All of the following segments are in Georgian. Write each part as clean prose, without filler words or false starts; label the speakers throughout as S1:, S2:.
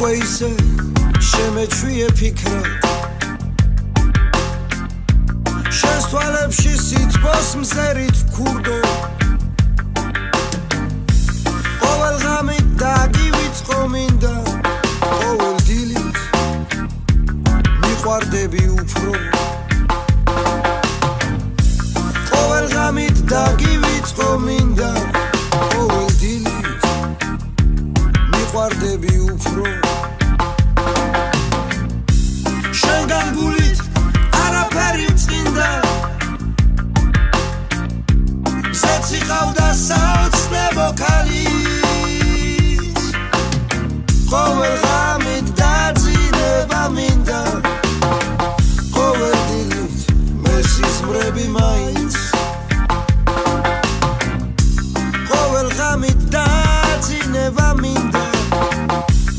S1: უკვე ისე შემეჩვიე ფიქრად შენს თვალებში სითბოს მზერით ვქურდო ყოველ ღამით დაგივიწყო მინდა ყოველ დილით მიყვარდები უფრო ყოველ ღამით დაგივიწყო მინდა ყოველ დილით მიყვარდები უფრო შენგან გულით არაფერი მწყინდა მზეც იყავდა საოცნებო ქალიც ყოველ ღამით დაძინება მინდა ყოველ დილით მესიზმრები მაინც ყოველ ღამით დაძინება მინდა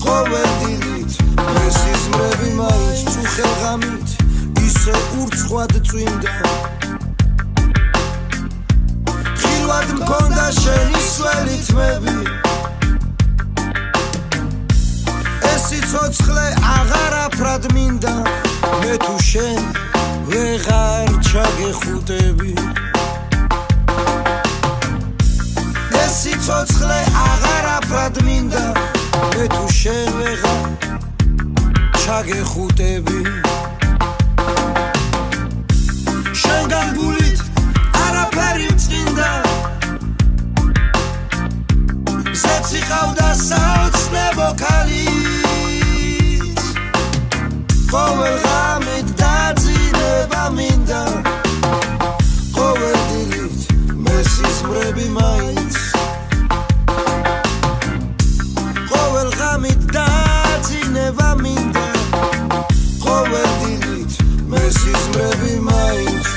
S1: ყოველ დილით მესიზმრები მაინც წუხელ ღამით ისე ურცხვად წვიმდა ხილვად მქონდა შენი სველი თმები ეს სიცოცხლე აღარ აფრად მინდა მე თუ შენ ვეღარ ჩაგეხუტები ეს სიცოცხლე აღარ აფრად მინდა მე თუ შენ ვეღარ ჩაგეხუტები შენგან გულით არაფერი მწყინდა მზეც იყავდა საოცნებო ქალიც ყოველ ღამით დაძინება მინდა ყოველ დილით მესიზმრები მაინც ყოველ ღამით დაძინება მინდა ყოველ დილით მესიზმრები მაინც